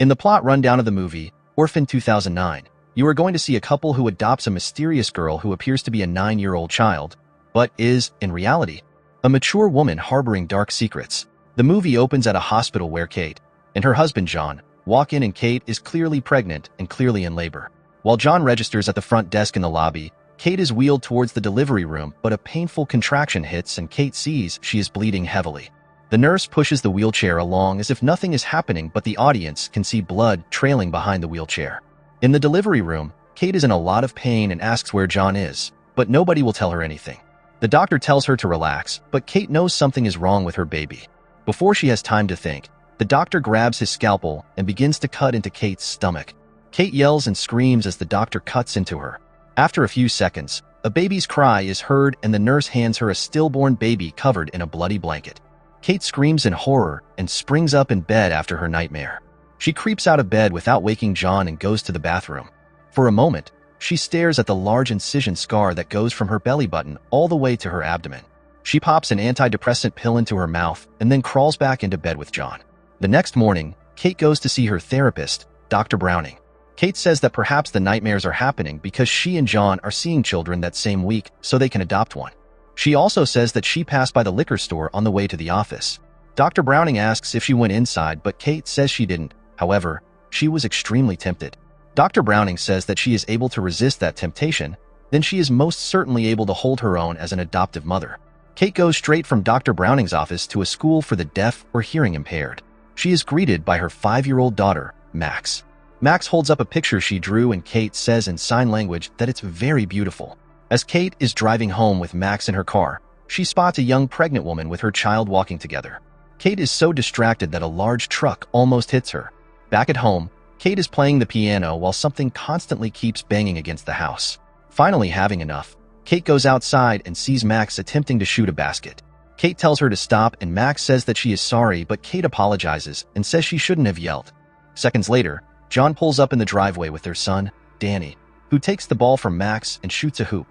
In the plot rundown of the movie, Orphan 2009, you are going to see a couple who adopts a mysterious girl who appears to be a 9-year-old child, but is, in reality, a mature woman harboring dark secrets. The movie opens at a hospital where Kate and her husband John walk in, and Kate is clearly pregnant and clearly in labor. While John registers at the front desk in the lobby, Kate is wheeled towards the delivery room, but a painful contraction hits and Kate sees she is bleeding heavily. The nurse pushes the wheelchair along as if nothing is happening, but the audience can see blood trailing behind the wheelchair. In the delivery room, Kate is in a lot of pain and asks where John is, but nobody will tell her anything. The doctor tells her to relax, but Kate knows something is wrong with her baby. Before she has time to think, the doctor grabs his scalpel and begins to cut into Kate's stomach. Kate yells and screams as the doctor cuts into her. After a few seconds, a baby's cry is heard and the nurse hands her a stillborn baby covered in a bloody blanket. Kate screams in horror and springs up in bed after her nightmare. She creeps out of bed without waking John and goes to the bathroom. For a moment, she stares at the large incision scar that goes from her belly button all the way to her abdomen. She pops an antidepressant pill into her mouth and then crawls back into bed with John. The next morning, Kate goes to see her therapist, Dr. Browning. Kate says that perhaps the nightmares are happening because she and John are seeing children that same week so they can adopt one. She also says that she passed by the liquor store on the way to the office. Dr. Browning asks if she went inside, but Kate says she didn't. However, she was extremely tempted. Dr. Browning says that she is able to resist that temptation, then she is most certainly able to hold her own as an adoptive mother. Kate goes straight from Dr. Browning's office to a school for the deaf or hearing impaired. She is greeted by her 5-year-old daughter, Max. Max holds up a picture she drew and Kate says in sign language that it's very beautiful. As Kate is driving home with Max in her car, she spots a young pregnant woman with her child walking together. Kate is so distracted that a large truck almost hits her. Back at home, Kate is playing the piano while something constantly keeps banging against the house. Finally having enough, Kate goes outside and sees Max attempting to shoot a basket. Kate tells her to stop and Max says that she is sorry, but Kate apologizes and says she shouldn't have yelled. Seconds later, John pulls up in the driveway with their son, Danny, who takes the ball from Max and shoots a hoop.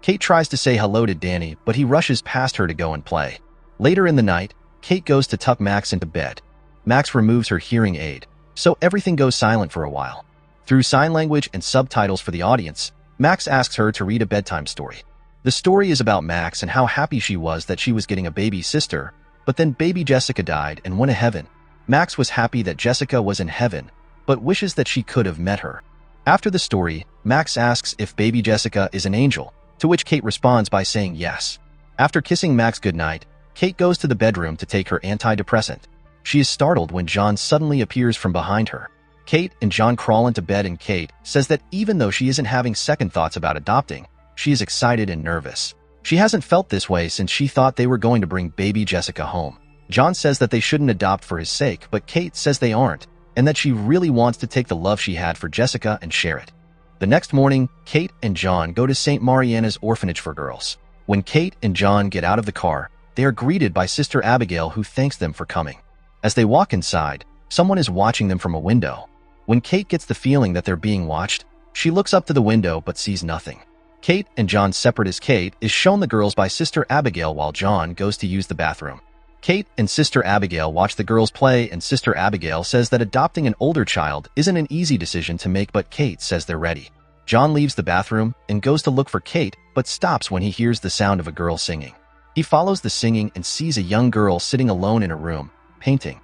Kate tries to say hello to Danny, but he rushes past her to go and play. Later in the night, Kate goes to tuck Max into bed. Max removes her hearing aid, so everything goes silent for a while. Through sign language and subtitles for the audience, Max asks her to read a bedtime story. The story is about Max and how happy she was that she was getting a baby sister, but then baby Jessica died and went to heaven. Max was happy that Jessica was in heaven, but wishes that she could have met her. After the story, Max asks if baby Jessica is an angel, to which Kate responds by saying yes. After kissing Max goodnight, Kate goes to the bedroom to take her antidepressant. She is startled when John suddenly appears from behind her. Kate and John crawl into bed and Kate says that even though she isn't having second thoughts about adopting, she is excited and nervous. She hasn't felt this way since she thought they were going to bring baby Jessica home. John says that they shouldn't adopt for his sake, but Kate says they aren't, and that she really wants to take the love she had for Jessica and share it. The next morning, Kate and John go to St. Mariana's orphanage for girls. When Kate and John get out of the car, they are greeted by Sister Abigail, who thanks them for coming. As they walk inside, someone is watching them from a window. When Kate gets the feeling that they're being watched, she looks up to the window but sees nothing. Kate and John separate as Kate is shown the girls by Sister Abigail while John goes to use the bathroom. Kate and Sister Abigail watch the girls play, and Sister Abigail says that adopting an older child isn't an easy decision to make, but Kate says they're ready. John leaves the bathroom and goes to look for Kate, but stops when he hears the sound of a girl singing. He follows the singing and sees a young girl sitting alone in a room, painting.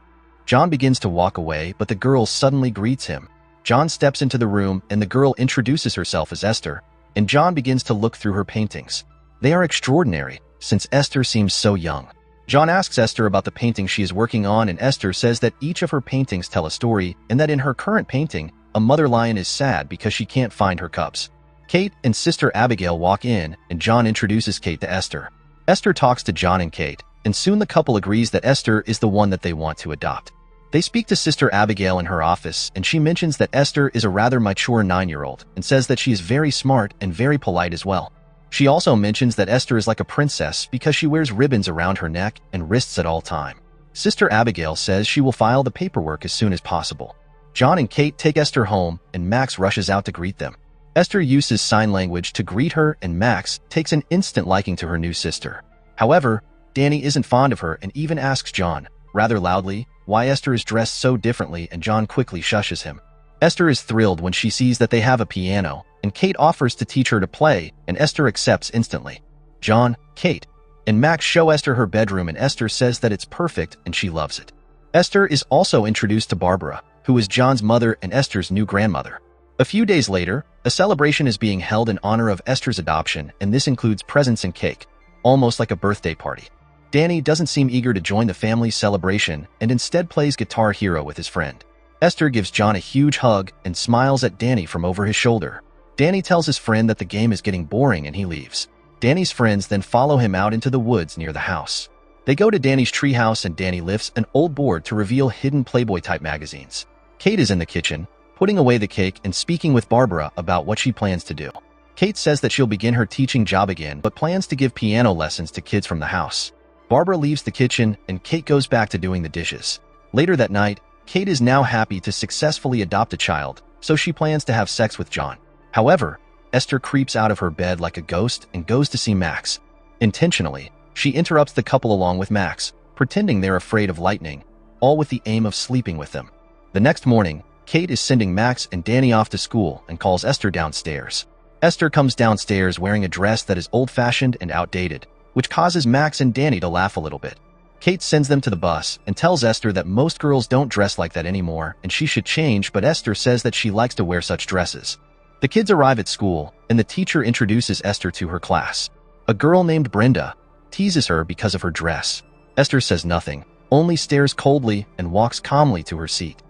John begins to walk away, but the girl suddenly greets him. John steps into the room and the girl introduces herself as Esther, and John begins to look through her paintings. They are extraordinary, since Esther seems so young. John asks Esther about the painting she is working on, and Esther says that each of her paintings tell a story, and that in her current painting, a mother lion is sad because she can't find her cubs. Kate and Sister Abigail walk in, and John introduces Kate to Esther. Esther talks to John and Kate, and soon the couple agrees that Esther is the one that they want to adopt. They speak to Sister Abigail in her office, and she mentions that Esther is a rather mature 9-year-old, and says that she is very smart and very polite as well. She also mentions that Esther is like a princess because she wears ribbons around her neck and wrists at all time. Sister Abigail says she will file the paperwork as soon as possible. John and Kate take Esther home, and Max rushes out to greet them. Esther uses sign language to greet her, and Max takes an instant liking to her new sister. However, Danny isn't fond of her and even asks John, rather loudly, why Esther is dressed so differently, and John quickly shushes him. Esther is thrilled when she sees that they have a piano, and Kate offers to teach her to play, and Esther accepts instantly. John, Kate, and Max show Esther her bedroom, and Esther says that it's perfect and she loves it. Esther is also introduced to Barbara, who is John's mother and Esther's new grandmother. A few days later, a celebration is being held in honor of Esther's adoption, and this includes presents and cake, almost like a birthday party. Danny doesn't seem eager to join the family's celebration and instead plays Guitar Hero with his friend. Esther gives John a huge hug and smiles at Danny from over his shoulder. Danny tells his friend that the game is getting boring and he leaves. Danny's friends then follow him out into the woods near the house. They go to Danny's treehouse and Danny lifts an old board to reveal hidden Playboy-type magazines. Kate is in the kitchen, putting away the cake and speaking with Barbara about what she plans to do. Kate says that she'll begin her teaching job again but plans to give piano lessons to kids from the house. Barbara leaves the kitchen and Kate goes back to doing the dishes. Later that night, Kate is now happy to successfully adopt a child, so she plans to have sex with John. However, Esther creeps out of her bed like a ghost and goes to see Max. Intentionally, she interrupts the couple along with Max, pretending they're afraid of lightning, all with the aim of sleeping with them. The next morning, Kate is sending Max and Danny off to school and calls Esther downstairs. Esther comes downstairs wearing a dress that is old-fashioned and outdated, which causes Max and Danny to laugh a little bit. Kate sends them to the bus and tells Esther that most girls don't dress like that anymore and she should change, but Esther says that she likes to wear such dresses. The kids arrive at school, and the teacher introduces Esther to her class. A girl named Brenda teases her because of her dress. Esther says nothing, only stares coldly and walks calmly to her seat.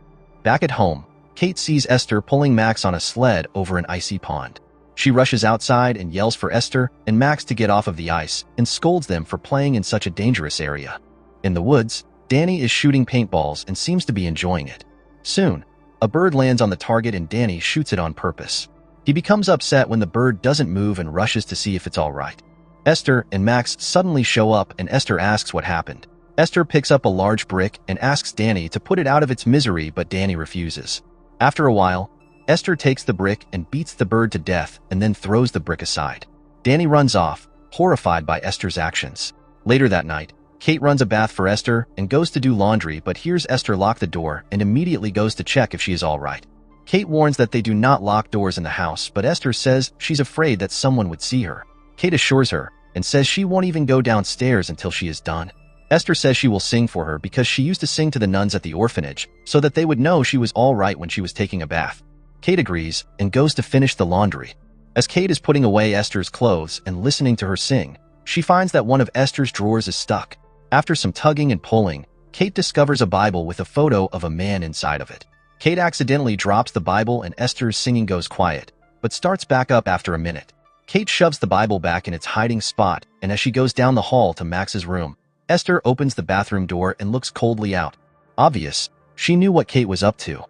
Back at home, Kate sees Esther pulling Max on a sled over an icy pond. She rushes outside and yells for Esther and Max to get off of the ice and scolds them for playing in such a dangerous area. In the woods, Danny is shooting paintballs and seems to be enjoying it. Soon, a bird lands on the target and Danny shoots it on purpose. He becomes upset when the bird doesn't move and rushes to see if it's all right. Esther and Max suddenly show up and Esther asks what happened. Esther picks up a large brick and asks Danny to put it out of its misery, but Danny refuses. After a while, Esther takes the brick and beats the bird to death and then throws the brick aside. Danny runs off, horrified by Esther's actions. Later that night, Kate runs a bath for Esther and goes to do laundry but hears Esther lock the door and immediately goes to check if she is all right. Kate warns that they do not lock doors in the house, but Esther says she's afraid that someone would see her. Kate assures her and says she won't even go downstairs until she is done. Esther says she will sing for her because she used to sing to the nuns at the orphanage so that they would know she was all right when she was taking a bath. Kate agrees and goes to finish the laundry. As Kate is putting away Esther's clothes and listening to her sing, she finds that one of Esther's drawers is stuck. After some tugging and pulling, Kate discovers a Bible with a photo of a man inside of it. Kate accidentally drops the Bible and Esther's singing goes quiet, but starts back up after a minute. Kate shoves the Bible back in its hiding spot, and as she goes down the hall to Max's room, Esther opens the bathroom door and looks coldly out. Obvious, she knew what Kate was up to.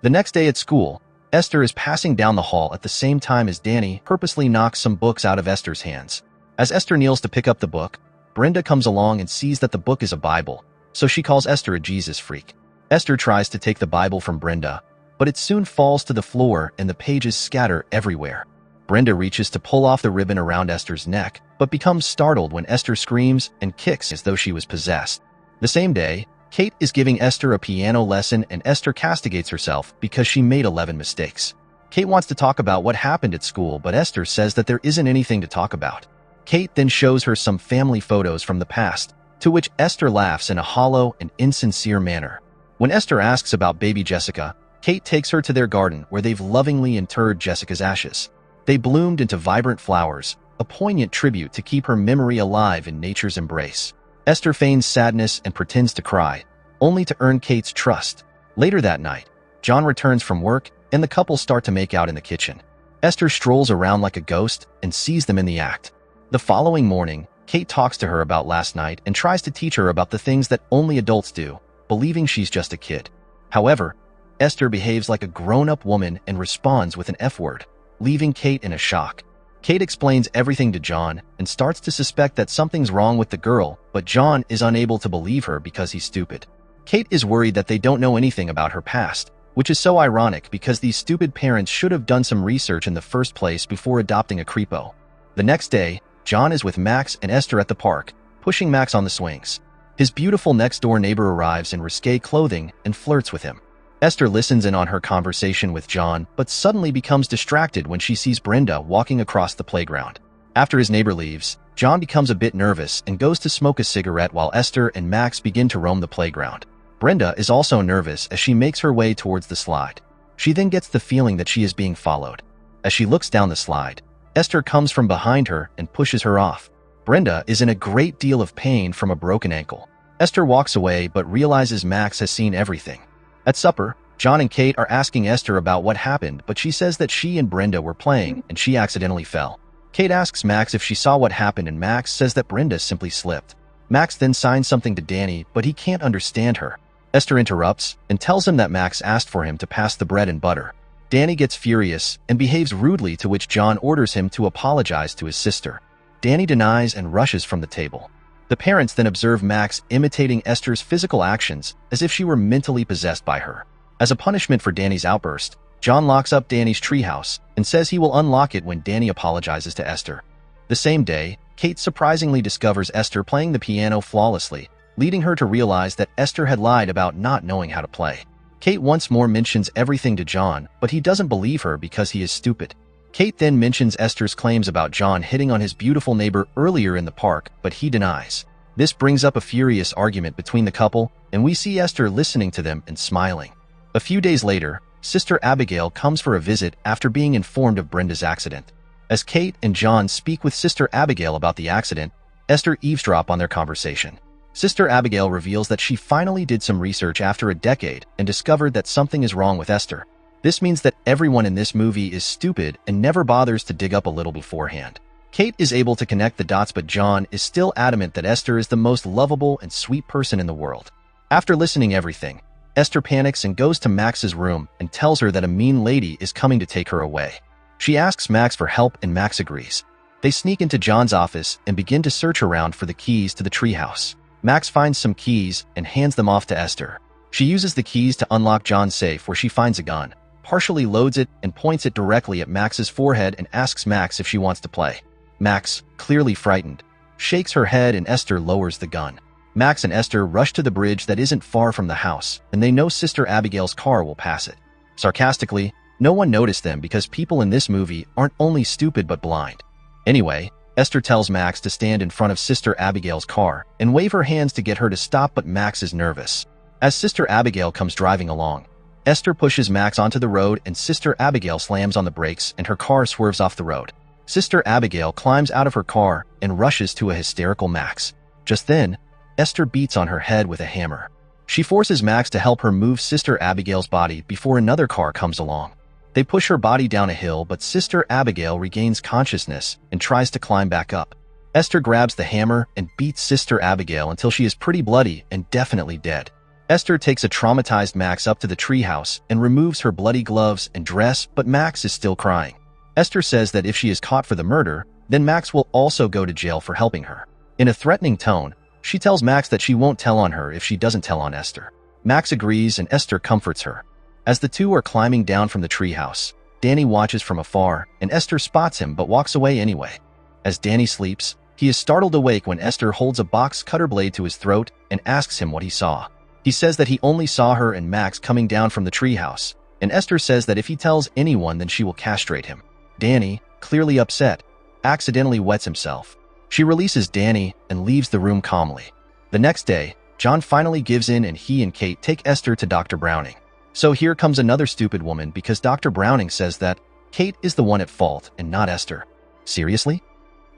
The next day at school, Esther is passing down the hall at the same time as Danny purposely knocks some books out of Esther's hands. As Esther kneels to pick up the book, Brenda comes along and sees that the book is a Bible, so she calls Esther a Jesus freak. Esther tries to take the Bible from Brenda, but it soon falls to the floor and the pages scatter everywhere. Brenda reaches to pull off the ribbon around Esther's neck, but becomes startled when Esther screams and kicks as though she was possessed. The same day, Kate is giving Esther a piano lesson and Esther castigates herself because she made 11 mistakes. Kate wants to talk about what happened at school, but Esther says that there isn't anything to talk about. Kate then shows her some family photos from the past, to which Esther laughs in a hollow and insincere manner. When Esther asks about baby Jessica, Kate takes her to their garden where they've lovingly interred Jessica's ashes. They bloomed into vibrant flowers, a poignant tribute to keep her memory alive in nature's embrace. Esther feigns sadness and pretends to cry, only to earn Kate's trust. Later that night, John returns from work and the couple start to make out in the kitchen. Esther strolls around like a ghost and sees them in the act. The following morning, Kate talks to her about last night and tries to teach her about the things that only adults do, believing she's just a kid. However, Esther behaves like a grown-up woman and responds with an F word, leaving Kate in a shock. Kate explains everything to John and starts to suspect that something's wrong with the girl, but John is unable to believe her because he's stupid. Kate is worried that they don't know anything about her past, which is so ironic because these stupid parents should have done some research in the first place before adopting a creepo. The next day, John is with Max and Esther at the park, pushing Max on the swings. His beautiful next-door neighbor arrives in risque clothing and flirts with him. Esther listens in on her conversation with John, but suddenly becomes distracted when she sees Brenda walking across the playground. After his neighbor leaves, John becomes a bit nervous and goes to smoke a cigarette while Esther and Max begin to roam the playground. Brenda is also nervous as she makes her way towards the slide. She then gets the feeling that she is being followed. As she looks down the slide, Esther comes from behind her and pushes her off. Brenda is in a great deal of pain from a broken ankle. Esther walks away but realizes Max has seen everything. At supper, John and Kate are asking Esther about what happened, but she says that she and Brenda were playing and she accidentally fell. Kate asks Max if she saw what happened and Max says that Brenda simply slipped. Max then signs something to Danny, but he can't understand her. Esther interrupts and tells him that Max asked for him to pass the bread and butter. Danny gets furious and behaves rudely, to which John orders him to apologize to his sister. Danny denies and rushes from the table. The parents then observe Max imitating Esther's physical actions as if she were mentally possessed by her. As a punishment for Danny's outburst, John locks up Danny's treehouse and says he will unlock it when Danny apologizes to Esther. The same day, Kate surprisingly discovers Esther playing the piano flawlessly, leading her to realize that Esther had lied about not knowing how to play. Kate once more mentions everything to John, but he doesn't believe her because he is stupid. Kate then mentions Esther's claims about John hitting on his beautiful neighbor earlier in the park, but he denies. This brings up a furious argument between the couple, and we see Esther listening to them and smiling. A few days later, Sister Abigail comes for a visit after being informed of Brenda's accident. As Kate and John speak with Sister Abigail about the accident, Esther eavesdrops on their conversation. Sister Abigail reveals that she finally did some research after a decade and discovered that something is wrong with Esther. This means that everyone in this movie is stupid and never bothers to dig up a little beforehand. Kate is able to connect the dots, but John is still adamant that Esther is the most lovable and sweet person in the world. After listening everything, Esther panics and goes to Max's room and tells her that a mean lady is coming to take her away. She asks Max for help and Max agrees. They sneak into John's office and begin to search around for the keys to the treehouse. Max finds some keys and hands them off to Esther. She uses the keys to unlock John's safe, where she finds a gun, partially loads it and points it directly at Max's forehead and asks Max if she wants to play. Max, clearly frightened, shakes her head and Esther lowers the gun. Max and Esther rush to the bridge that isn't far from the house, and they know Sister Abigail's car will pass it. Sarcastically, no one noticed them because people in this movie aren't only stupid but blind. Anyway, Esther tells Max to stand in front of Sister Abigail's car and wave her hands to get her to stop, but Max is nervous. As Sister Abigail comes driving along, Esther pushes Max onto the road and Sister Abigail slams on the brakes and her car swerves off the road. Sister Abigail climbs out of her car and rushes to a hysterical Max. Just then, Esther beats on her head with a hammer. She forces Max to help her move Sister Abigail's body before another car comes along. They push her body down a hill, but Sister Abigail regains consciousness and tries to climb back up. Esther grabs the hammer and beats Sister Abigail until she is pretty bloody and definitely dead. Esther takes a traumatized Max up to the treehouse and removes her bloody gloves and dress, but Max is still crying. Esther says that if she is caught for the murder, then Max will also go to jail for helping her. In a threatening tone, she tells Max that she won't tell on her if she doesn't tell on Esther. Max agrees and Esther comforts her. As the two are climbing down from the treehouse, Danny watches from afar and Esther spots him but walks away anyway. As Danny sleeps, he is startled awake when Esther holds a box cutter blade to his throat and asks him what he saw. He says that he only saw her and Max coming down from the treehouse, and Esther says that if he tells anyone then she will castrate him. Danny, clearly upset, accidentally wets himself. She releases Danny and leaves the room calmly. The next day, John finally gives in and he and Kate take Esther to Dr. Browning. So here comes another stupid woman because Dr. Browning says that Kate is the one at fault and not Esther. Seriously?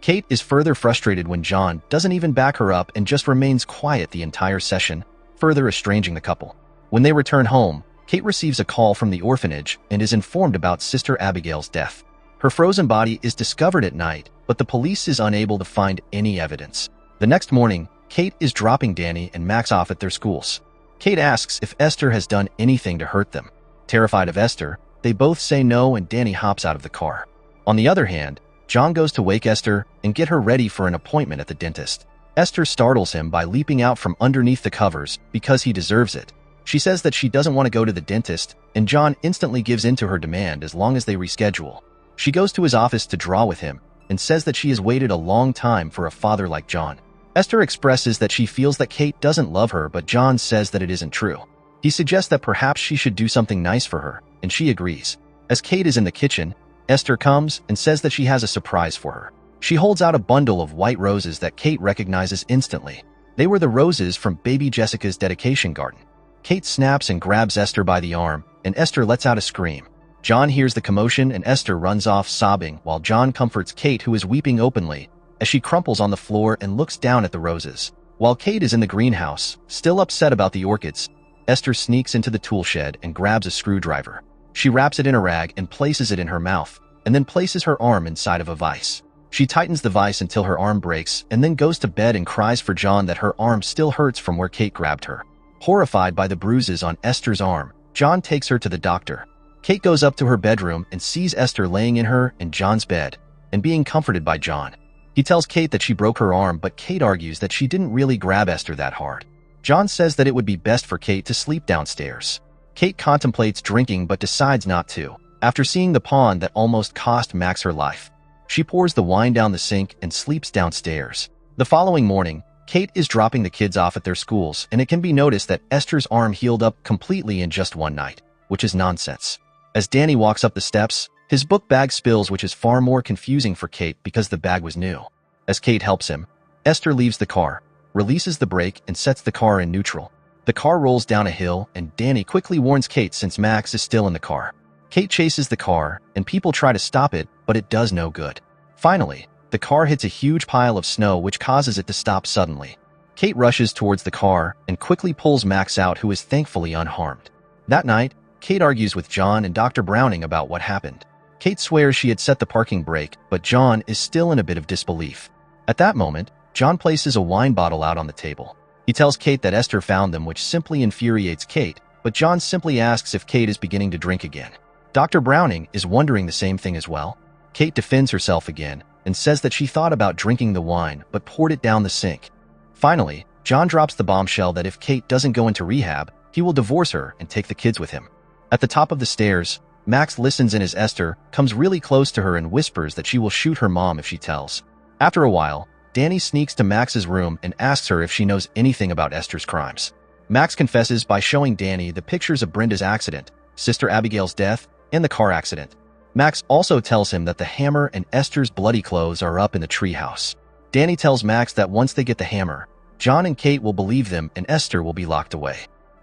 Kate is further frustrated when John doesn't even back her up and just remains quiet the entire session, further estranging the couple. When they return home, Kate receives a call from the orphanage and is informed about Sister Abigail's death. Her frozen body is discovered at night, but the police is unable to find any evidence. The next morning, Kate is dropping Danny and Max off at their schools. Kate asks if Esther has done anything to hurt them. Terrified of Esther, they both say no and Danny hops out of the car. On the other hand, John goes to wake Esther and get her ready for an appointment at the dentist. Esther startles him by leaping out from underneath the covers because he deserves it. She says that she doesn't want to go to the dentist, and John instantly gives in to her demand as long as they reschedule. She goes to his office to draw with him and says that she has waited a long time for a father like John. Esther expresses that she feels that Kate doesn't love her, but John says that it isn't true. He suggests that perhaps she should do something nice for her, and she agrees. As Kate is in the kitchen, Esther comes and says that she has a surprise for her. She holds out a bundle of white roses that Kate recognizes instantly. They were the roses from baby Jessica's dedication garden. Kate snaps and grabs Esther by the arm, and Esther lets out a scream. John hears the commotion and Esther runs off sobbing while John comforts Kate, who is weeping openly, as she crumples on the floor and looks down at the roses. While Kate is in the greenhouse, still upset about the orchids, Esther sneaks into the tool shed and grabs a screwdriver. She wraps it in a rag and places it in her mouth, and then places her arm inside of a vise. She tightens the vise until her arm breaks and then goes to bed and cries for John that her arm still hurts from where Kate grabbed her. Horrified by the bruises on Esther's arm, John takes her to the doctor. Kate goes up to her bedroom and sees Esther laying in her and John's bed and being comforted by John. He tells Kate that she broke her arm, but Kate argues that she didn't really grab Esther that hard. John says that it would be best for Kate to sleep downstairs. Kate contemplates drinking but decides not to, after seeing the pond that almost cost Max her life. She pours the wine down the sink and sleeps downstairs. The following morning, Kate is dropping the kids off at their schools, and it can be noticed that Esther's arm healed up completely in just one night, which is nonsense. As Danny walks up the steps, his book bag spills, which is far more confusing for Kate because the bag was new. As Kate helps him, Esther leaves the car, releases the brake, and sets the car in neutral. The car rolls down a hill, and Danny quickly warns Kate since Max is still in the car. Kate chases the car, and people try to stop it, but it does no good. Finally, the car hits a huge pile of snow, which causes it to stop suddenly. Kate rushes towards the car and quickly pulls Max out, who is thankfully unharmed. That night, Kate argues with John and Dr. Browning about what happened. Kate swears she had set the parking brake, but John is still in a bit of disbelief. At that moment, John places a wine bottle out on the table. He tells Kate that Esther found them, which simply infuriates Kate, but John simply asks if Kate is beginning to drink again. Dr. Browning is wondering the same thing as well. Kate defends herself again and says that she thought about drinking the wine but poured it down the sink. Finally, John drops the bombshell that if Kate doesn't go into rehab, he will divorce her and take the kids with him. At the top of the stairs, Max listens in as Esther comes really close to her and whispers that she will shoot her mom if she tells. After a while, Danny sneaks to Max's room and asks her if she knows anything about Esther's crimes. Max confesses by showing Danny the pictures of Brenda's accident, Sister Abigail's death, and the car accident. Max also tells him that the hammer and Esther's bloody clothes are up in the treehouse. Danny tells Max that once they get the hammer, John and Kate will believe them and Esther will be locked away.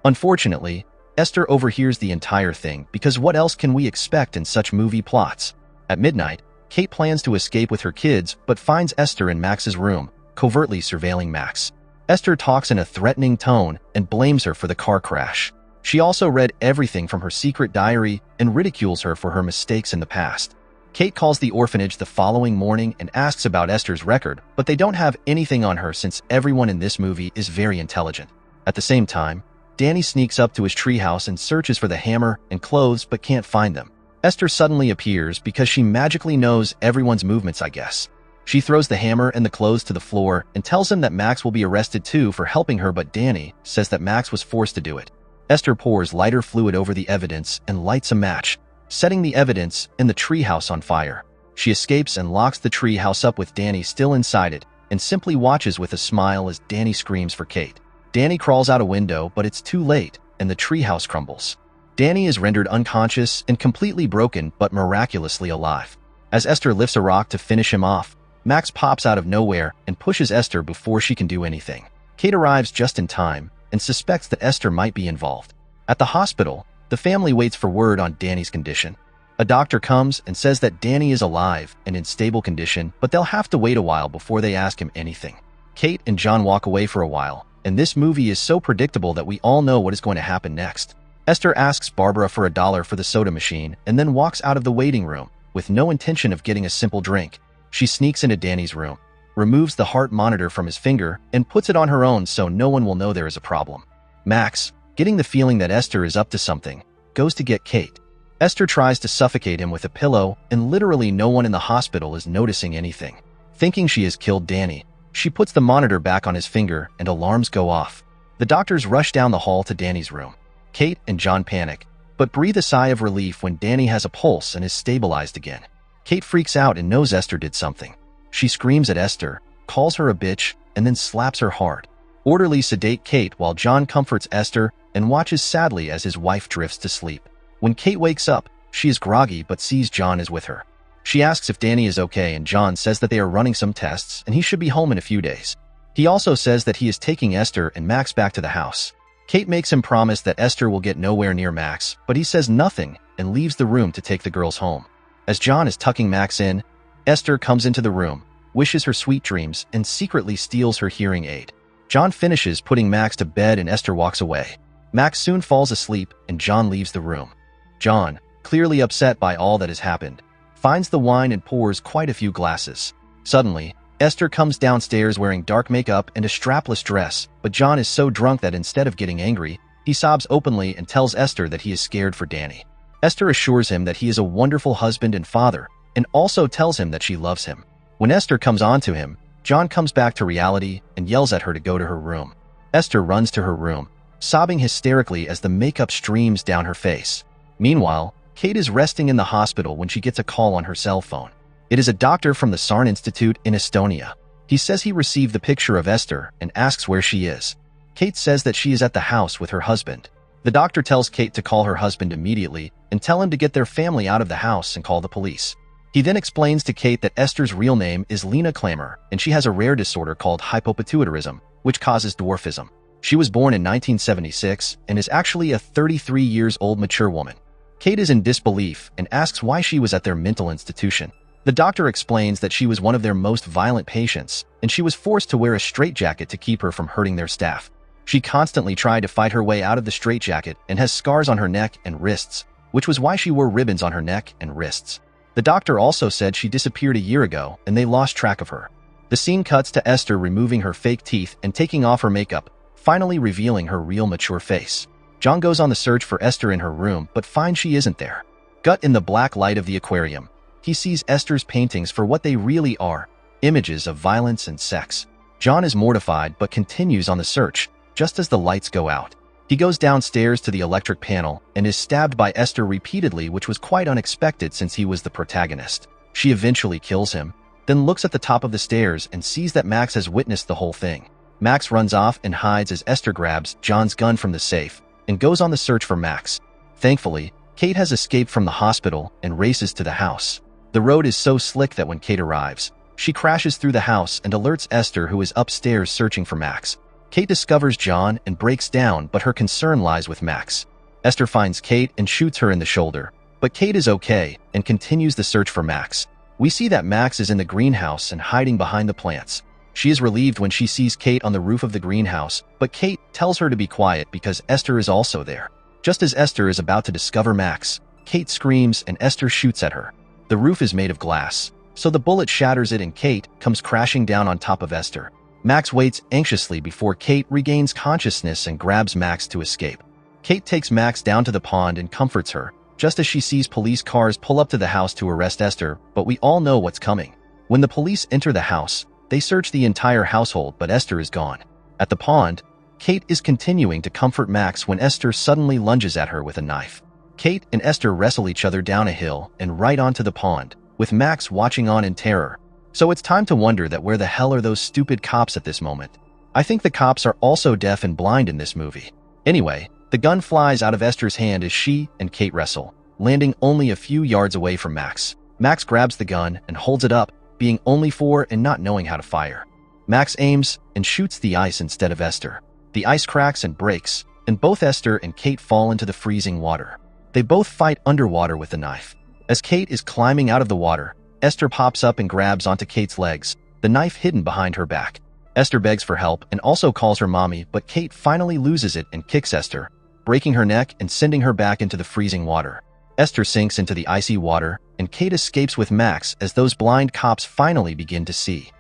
Unfortunately, Esther overhears the entire thing, because what else can we expect in such movie plots? At midnight, Kate plans to escape with her kids but finds Esther in Max's room, covertly surveilling Max. Esther talks in a threatening tone and blames her for the car crash. She also read everything from her secret diary and ridicules her for her mistakes in the past. Kate calls the orphanage the following morning and asks about Esther's record, but they don't have anything on her since everyone in this movie is very intelligent. At the same time, Danny sneaks up to his treehouse and searches for the hammer and clothes but can't find them. Esther suddenly appears because she magically knows everyone's movements, I guess. She throws the hammer and the clothes to the floor and tells him that Max will be arrested too for helping her, but Danny says that Max was forced to do it. Esther pours lighter fluid over the evidence and lights a match, setting the evidence in the treehouse on fire. She escapes and locks the treehouse up with Danny still inside it and simply watches with a smile as Danny screams for Kate. Danny crawls out a window, but it's too late and the treehouse crumbles. Danny is rendered unconscious and completely broken but miraculously alive. As Esther lifts a rock to finish him off, Max pops out of nowhere and pushes Esther before she can do anything. Kate arrives just in time and suspects that Esther might be involved. At the hospital, the family waits for word on Danny's condition. A doctor comes and says that Danny is alive and in stable condition, but they'll have to wait a while before they ask him anything. Kate and John walk away for a while, and this movie is so predictable that we all know what is going to happen next. Esther asks Barbara for $1 for the soda machine and then walks out of the waiting room with no intention of getting a simple drink. She sneaks into Danny's room, removes the heart monitor from his finger, and puts it on her own so no one will know there is a problem. Max, getting the feeling that Esther is up to something, goes to get Kate. Esther tries to suffocate him with a pillow, and literally no one in the hospital is noticing anything. Thinking she has killed Danny, she puts the monitor back on his finger and alarms go off. The doctors rush down the hall to Danny's room. Kate and John panic, but breathe a sigh of relief when Danny has a pulse and is stabilized again. Kate freaks out and knows Esther did something. She screams at Esther, calls her a bitch, and then slaps her hard. Orderlies sedate Kate while John comforts Esther and watches sadly as his wife drifts to sleep. When Kate wakes up, she is groggy but sees John is with her. She asks if Danny is okay, and John says that they are running some tests and he should be home in a few days. He also says that he is taking Esther and Max back to the house. Kate makes him promise that Esther will get nowhere near Max, but he says nothing and leaves the room to take the girls home. As John is tucking Max in, Esther comes into the room, wishes her sweet dreams, and secretly steals her hearing aid. John finishes putting Max to bed and Esther walks away. Max soon falls asleep and John leaves the room. John, clearly upset by all that has happened, finds the wine and pours quite a few glasses. Suddenly, Esther comes downstairs wearing dark makeup and a strapless dress, but John is so drunk that instead of getting angry, he sobs openly and tells Esther that he is scared for Danny. Esther assures him that he is a wonderful husband and father, and also tells him that she loves him. When Esther comes on to him, John comes back to reality and yells at her to go to her room. Esther runs to her room, sobbing hysterically as the makeup streams down her face. Meanwhile, Kate is resting in the hospital when she gets a call on her cell phone. It is a doctor from the CERN Institute in Estonia. He says he received the picture of Esther and asks where she is. Kate says that she is at the house with her husband. The doctor tells Kate to call her husband immediately and tell him to get their family out of the house and call the police. He then explains to Kate that Esther's real name is Lena Klammer, and she has a rare disorder called hypopituitarism, which causes dwarfism. She was born in 1976 and is actually a 33 years old mature woman. Kate is in disbelief and asks why she was at their mental institution. The doctor explains that she was one of their most violent patients, and she was forced to wear a straitjacket to keep her from hurting their staff. She constantly tried to fight her way out of the straitjacket and has scars on her neck and wrists, which was why she wore ribbons on her neck and wrists. The doctor also said she disappeared a year ago and they lost track of her. The scene cuts to Esther removing her fake teeth and taking off her makeup, finally revealing her real mature face. John goes on the search for Esther in her room but finds she isn't there. Gut in the black light of the aquarium, he sees Esther's paintings for what they really are, images of violence and sex. John is mortified but continues on the search, just as the lights go out. He goes downstairs to the electric panel and is stabbed by Esther repeatedly, which was quite unexpected since he was the protagonist. She eventually kills him, then looks at the top of the stairs and sees that Max has witnessed the whole thing. Max runs off and hides as Esther grabs John's gun from the safe and goes on the search for Max. Thankfully, Kate has escaped from the hospital and races to the house. The road is so slick that when Kate arrives, she crashes through the house and alerts Esther, who is upstairs searching for Max. Kate discovers John and breaks down, but her concern lies with Max. Esther finds Kate and shoots her in the shoulder, but Kate is okay and continues the search for Max. We see that Max is in the greenhouse and hiding behind the plants. She is relieved when she sees Kate on the roof of the greenhouse, but Kate tells her to be quiet because Esther is also there. Just as Esther is about to discover Max, Kate screams and Esther shoots at her. The roof is made of glass, so the bullet shatters it and Kate comes crashing down on top of Esther. Max waits anxiously before Kate regains consciousness and grabs Max to escape. Kate takes Max down to the pond and comforts her, just as she sees police cars pull up to the house to arrest Esther, but we all know what's coming. When the police enter the house, they search the entire household, but Esther is gone. At the pond, Kate is continuing to comfort Max when Esther suddenly lunges at her with a knife. Kate and Esther wrestle each other down a hill and right onto the pond, with Max watching on in terror. So it's time to wonder that where the hell are those stupid cops at this moment? I think the cops are also deaf and blind in this movie. Anyway, the gun flies out of Esther's hand as she and Kate wrestle, landing only a few yards away from Max. Max grabs the gun and holds it up, being only 4 and not knowing how to fire. Max aims and shoots the ice instead of Esther. The ice cracks and breaks, and both Esther and Kate fall into the freezing water. They both fight underwater with the knife. As Kate is climbing out of the water, Esther pops up and grabs onto Kate's legs, the knife hidden behind her back. Esther begs for help and also calls her mommy, but Kate finally loses it and kicks Esther, breaking her neck and sending her back into the freezing water. Esther sinks into the icy water, and Kate escapes with Max as those blind cops finally begin to see.